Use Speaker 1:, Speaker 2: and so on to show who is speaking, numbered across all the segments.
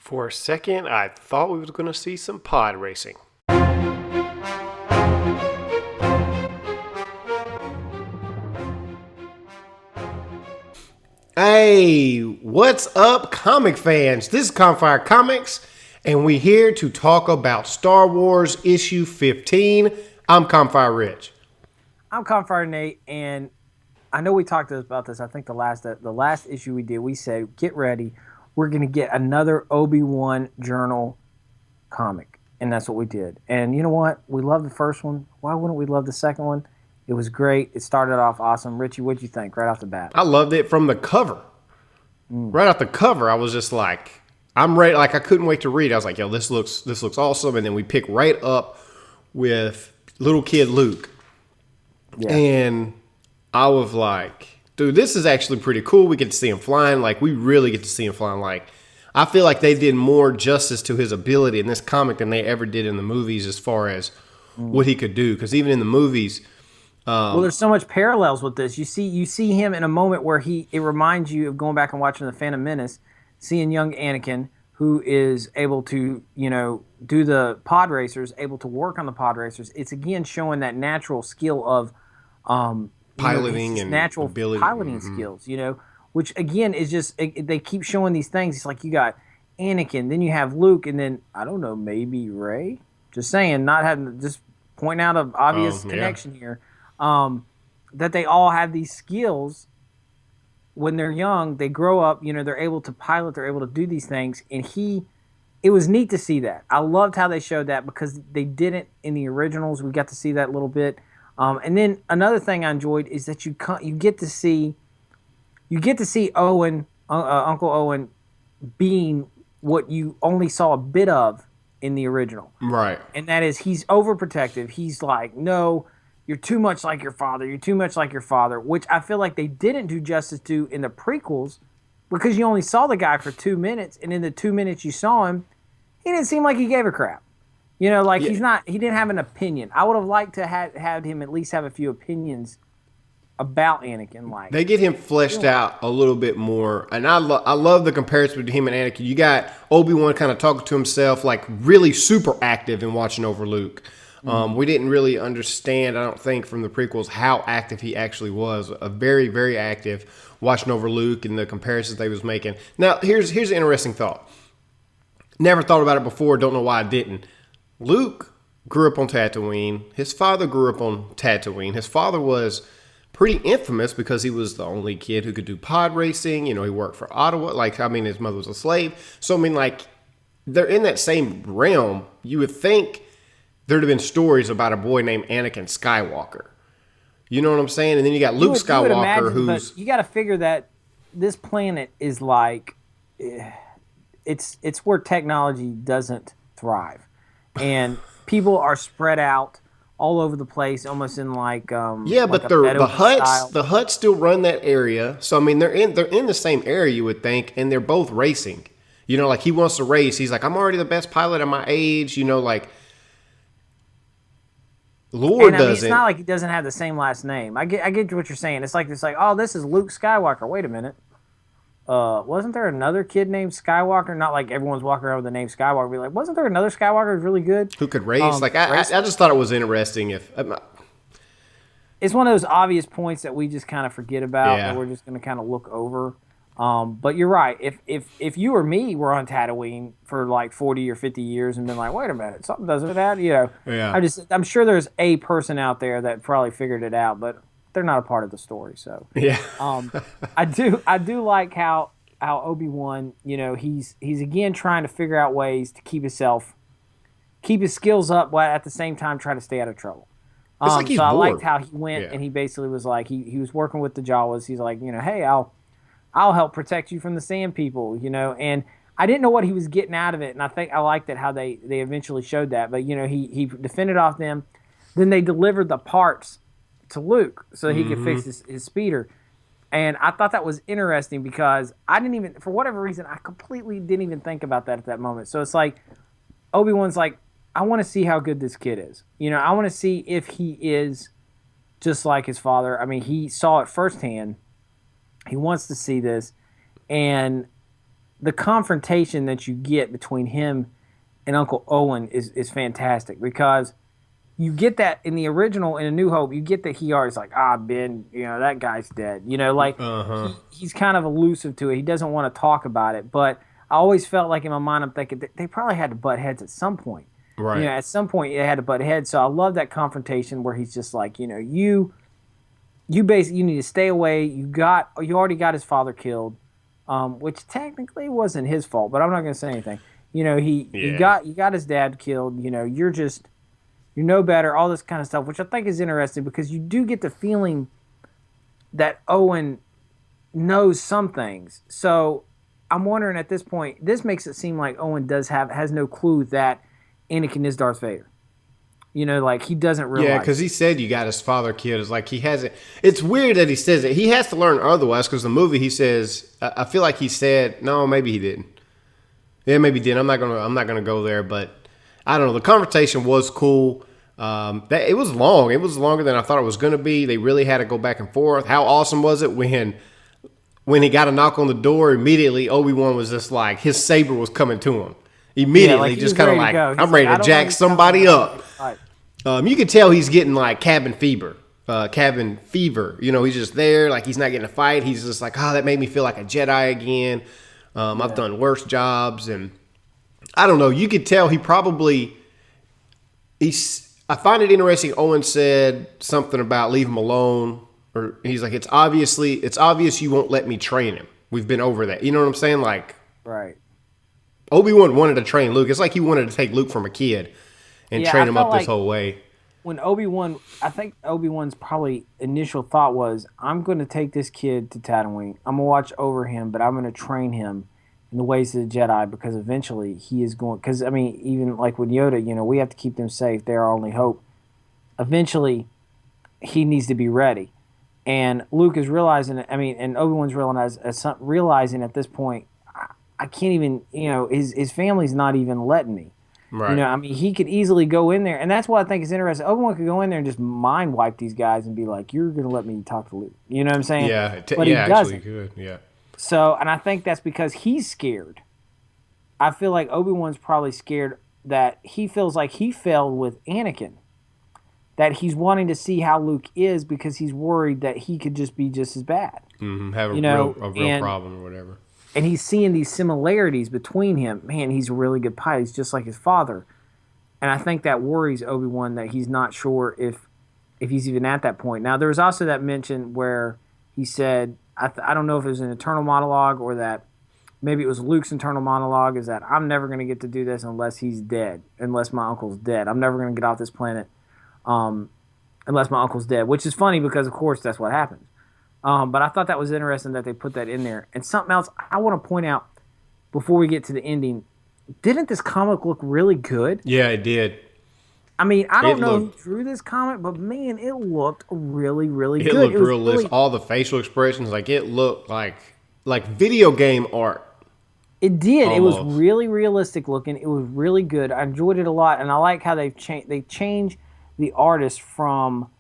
Speaker 1: For a second, I thought we was going to see some pod racing. Hey, what's up, comic fans? This is Campfire Comics, and we're here to talk about Star Wars issue 15. I'm Campfire Rich.
Speaker 2: I'm Campfire Nate, and I know we talked about this. I think the last issue we did, we said, get ready. We're going to get another Obi-Wan journal comic, and that's what we did. And you know what? We love the first one. Why wouldn't we love the second one? It was great. It started off awesome. Richie, what'd you think right off the bat?
Speaker 1: I loved it from the cover. Right off the cover, I was just like, I'm ready. Like, I couldn't wait to read. I was like, yo, this looks awesome. And then we pick right up with little kid Luke. Yeah. And I was like, dude, this is actually pretty cool. We get to see him flying. Like, we really get to see him flying. Like, I feel like they did more justice to his ability in this comic than they ever did in the movies as far as what he could do. Because even in the movies,
Speaker 2: well, there's so much parallels with this. You see him in a moment where it reminds you of going back and watching The Phantom Menace, seeing young Anakin, who is able to, do the pod racers, able to work on the pod racers. It's again showing that natural skill of
Speaker 1: piloting and
Speaker 2: natural
Speaker 1: ability.
Speaker 2: Piloting skills, which again is just they keep showing these things. It's like you got Anakin, then you have Luke, and then I don't know, maybe Rey. Just saying, not having just point out an obvious connection here. That they all have these skills when they're young. They grow up, they're able to pilot, they're able to do these things, and it was neat to see that. I loved how they showed that because they didn't in the originals. We got to see that a little bit. And then another thing I enjoyed is that you get to see Owen, Uncle Owen, being what you only saw a bit of in the original.
Speaker 1: Right.
Speaker 2: And that is he's overprotective. He's like, no, you're too much like your father. You're too much like your father, which I feel like they didn't do justice to in the prequels because you only saw the guy for 2 minutes, and in the 2 minutes you saw him, he didn't seem like he gave a crap. He didn't have an opinion. I would have liked to have had him at least have a few opinions about Anakin. Like,
Speaker 1: they get him fleshed out a little bit more, and I love the comparison between him and Anakin. You got Obi-Wan kind of talking to himself, like really super active and watching over Luke. We didn't really understand, I don't think, from the prequels how active he actually was. A very, very active, watching over Luke and the comparisons they was making. Now, here's an interesting thought. Never thought about it before. Don't know why I didn't. Luke grew up on Tatooine. His father grew up on Tatooine. His father was pretty infamous because he was the only kid who could do pod racing. He worked for Ottawa. His mother was a slave. So, they're in that same realm. You would think there'd have been stories about a boy named Anakin Skywalker. You know what I'm saying? And then you got Luke Skywalker, who's...
Speaker 2: But you got to figure that this planet is like... It's where technology doesn't thrive. And people are spread out all over the place, almost in like...
Speaker 1: but the Hutts still run that area. So, they're in the same area, you would think, and they're both racing. He wants to race. He's like, I'm already the best pilot at my age, Lord doesn't.
Speaker 2: It's not like he doesn't have the same last name. I get what you're saying. It's like, oh, this is Luke Skywalker. Wait a minute. Wasn't there another kid named Skywalker? Not like everyone's walking around with the name Skywalker. Be like, wasn't there another Skywalker who's really good?
Speaker 1: Who could race? I just thought it was interesting.
Speaker 2: It's one of those obvious points that we just kind of forget about, that we're just going to kind of look over. But you're right. If you or me were on Tatooine for like 40 or 50 years and been like, wait a minute, something doesn't that, I'm sure there's a person out there that probably figured it out, but they're not a part of the story. So I do like how Obi-Wan, he's again trying to figure out ways to keep his skills up, while at the same time try to stay out of trouble.
Speaker 1: It's like he's
Speaker 2: I
Speaker 1: bored.
Speaker 2: liked how he went and he basically was like, he was working with the Jawwas. He's like, hey, I'll help protect you from the Sand People, and I didn't know what he was getting out of it, and I think I liked it how they eventually showed that. But he defended off them, then they delivered the parts to Luke so that he could fix his speeder, and I thought that was interesting because I didn't even, for whatever reason, I completely didn't even think about that at that moment. So it's like Obi-Wan's like, I want to see how good this kid is. I want to see if he is just like his father. He saw it firsthand. He wants to see this, and the confrontation that you get between him and Uncle Owen is fantastic because you get that in the original in A New Hope. You get that he always like, Ben, that guy's dead. Like he's kind of elusive to it. He doesn't want to talk about it. But I always felt like in my mind, I'm thinking they probably had to butt heads at some point.
Speaker 1: Right.
Speaker 2: At some point they had to butt heads. So I love that confrontation where he's just like, you basically you need to stay away. You already got his father killed, which technically wasn't his fault. But I'm not going to say anything. You got his dad killed. You're no better, all this kind of stuff, which I think is interesting because you do get the feeling that Owen knows some things. So I'm wondering at this point, this makes it seem like Owen has no clue that Anakin is Darth Vader. Like he doesn't realize.
Speaker 1: Yeah, because he said you got his father killed. It's like he hasn't. It's weird that he says it. He has to learn otherwise because the movie he says. I feel like he said no, maybe he didn't. Yeah, maybe he did. I'm not gonna go there, but. I don't know. The conversation was cool. It was long. It was longer than I thought it was going to be. They really had to go back and forth. How awesome was it when he got a knock on the door? Immediately, Obi-Wan was just like his saber was coming to him. Immediately, just kind of like I'm ready to jack somebody up. Right. You could tell he's getting like cabin fever. He's just there, like he's not getting a fight. He's just like, that made me feel like a Jedi again. I've done worse jobs and. I don't know. You could tell I find it interesting. Owen said something about leave him alone, or he's like, it's obvious you won't let me train him. We've been over that. You know what I'm saying? Like,
Speaker 2: right.
Speaker 1: Obi-Wan wanted to train Luke. It's like he wanted to take Luke from a kid and train him up this whole way.
Speaker 2: When I think Obi-Wan's probably initial thought was, I'm going to take this kid to Tatooine. I'm going to watch over him, but I'm going to train him in the ways of the Jedi because eventually he is going. Because even like with Yoda, we have to keep them safe. They're our only hope. Eventually, he needs to be ready, and Luke is realizing it. And Obi-Wan's realizing at this point, I can't even. His family's not even letting me.
Speaker 1: Right.
Speaker 2: He could easily go in there, and that's what I think is interesting. Obi-Wan could go in there and just mind wipe these guys and be like, "You're going to let me talk to Luke." You know what I'm saying?
Speaker 1: Yeah.
Speaker 2: But he doesn't.
Speaker 1: Actually, good. Yeah.
Speaker 2: So, and I think that's because he's scared. I feel like Obi-Wan's probably scared that he feels like he failed with Anakin. That he's wanting to see how Luke is because he's worried that he could just be just as bad.
Speaker 1: Mm-hmm. Have a real problem or whatever.
Speaker 2: And he's seeing these similarities between him. Man, he's a really good pilot. He's just like his father. And I think that worries Obi-Wan that he's not sure if he's even at that point. Now, there was also that mention where he said, I don't know if it was an internal monologue or that maybe it was Luke's internal monologue, is that I'm never going to get to do this unless he's dead, unless my uncle's dead. I'm never going to get off this planet unless my uncle's dead, which is funny because, of course, that's what happens. But I thought that was interesting that they put that in there. And something else I want to point out before we get to the ending, didn't this comic look really good?
Speaker 1: Yeah, it did.
Speaker 2: I don't know who drew this comic, but man, it looked really, really good.
Speaker 1: It looked realistic. All the facial expressions, like it looked like video game art.
Speaker 2: It did. Almost. It was really realistic looking. It was really good. I enjoyed it a lot, and I like how they change the artist from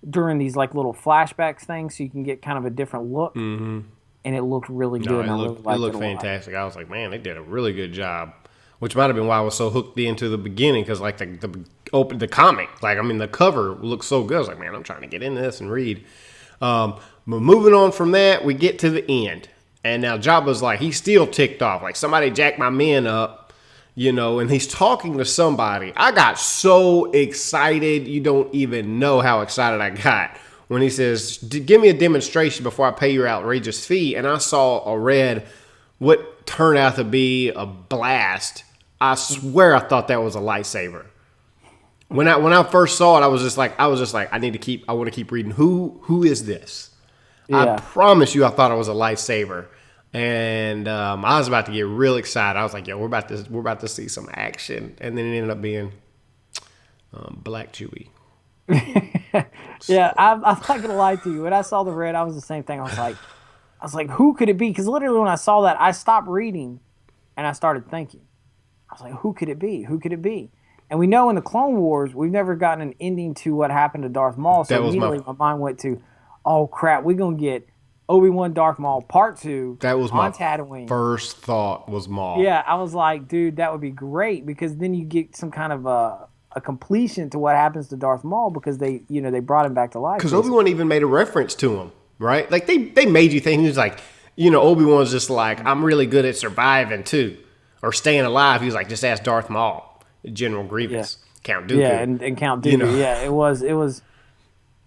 Speaker 2: during these like little flashbacks things, so you can get kind of a different look.
Speaker 1: Mm-hmm.
Speaker 2: And it looked really good.
Speaker 1: It looked fantastic. I was like, man, they did a really good job. Which might have been why I was so hooked into the beginning, because like the comic, the cover looked so good. I was like, man, I'm trying to get into this and read. But moving on from that, we get to the end, and now Jabba's like, he's still ticked off, like somebody jacked my men up, and he's talking to somebody. I got so excited, you don't even know how excited I got when he says, "Give me a demonstration before I pay your outrageous fee," and I saw what turned out to be a blast. I swear I thought that was a lightsaber. When I first saw it, I was just like, I want to keep reading. Who is this? Yeah. I promise you, I thought it was a lightsaber, and I was about to get real excited. I was like, yo, we're about to see some action, and then it ended up being Black Chewie.
Speaker 2: Yeah, I'm not gonna lie to you. When I saw the red, I was the same thing. I was like, who could it be? Because literally when I saw that, I stopped reading, and I started thinking. I was like, who could it be? Who could it be? And we know in the Clone Wars, we've never gotten an ending to what happened to Darth Maul. So immediately my mind went to, oh, crap, we're going to get Obi-Wan Darth Maul Part 2
Speaker 1: That was my
Speaker 2: on Tatooine.
Speaker 1: first thought was Maul.
Speaker 2: Yeah, I was like, dude, that would be great because then you get some kind of a completion to what happens to Darth Maul because they brought him back to life.
Speaker 1: Because Obi-Wan even made a reference to him, right? Like they made you think he was like, Obi-Wan's just like, I'm really good at surviving too, or staying alive. He was like, just ask Darth Maul, General Grievous, Count Dooku.
Speaker 2: Yeah, and Count Dooku. Yeah, it was.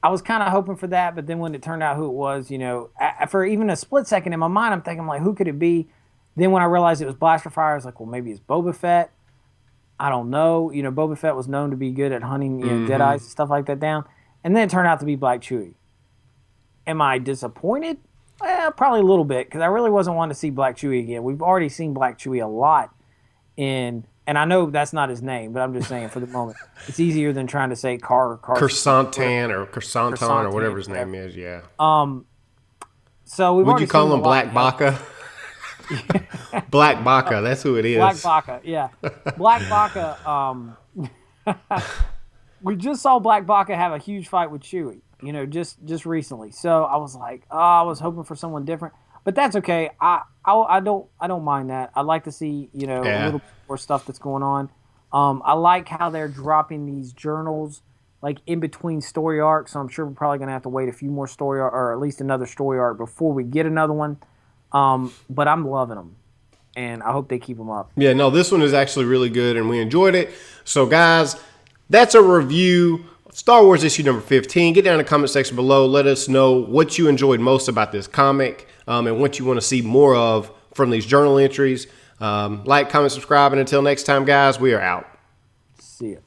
Speaker 2: I was kind of hoping for that, but then when it turned out who it was, for even a split second in my mind, I'm thinking like, who could it be? Then when I realized it was Blaster Fire, I was like, well, maybe it's Boba Fett. I don't know. Boba Fett was known to be good at hunting Jedi's and stuff like that down. And then it turned out to be Black Chewie. Am I disappointed? Probably a little bit, because I really wasn't wanting to see Black Chewie again. We've already seen Black Chewie a lot and I know that's not his name, but I'm just saying for the moment, it's easier than trying to say
Speaker 1: Kersantan or Kersantan or whatever his name is. Yeah.
Speaker 2: So we've
Speaker 1: Would you call him Black Baka? Black Baka, that's who it is.
Speaker 2: Black Baka, yeah. Black Baka. We just saw Black Baka have a huge fight with Chewie, just recently. So I was like, I was hoping for someone different, but that's okay. I don't mind that. I'd like to see a little more stuff that's going on. I like how they're dropping these journals like in between story arcs. So I'm sure we're probably gonna have to wait a few more story or at least another story arc before we get another one. But I'm loving them, and I hope they keep them up.
Speaker 1: Yeah, no, this one is actually really good, and we enjoyed it. So, guys, that's a review of Star Wars issue number 15. Get down in the comment section below. Let us know what you enjoyed most about this comic and what you want to see more of from these journal entries. Like, comment, subscribe, and until next time, guys, we are out.
Speaker 2: See ya.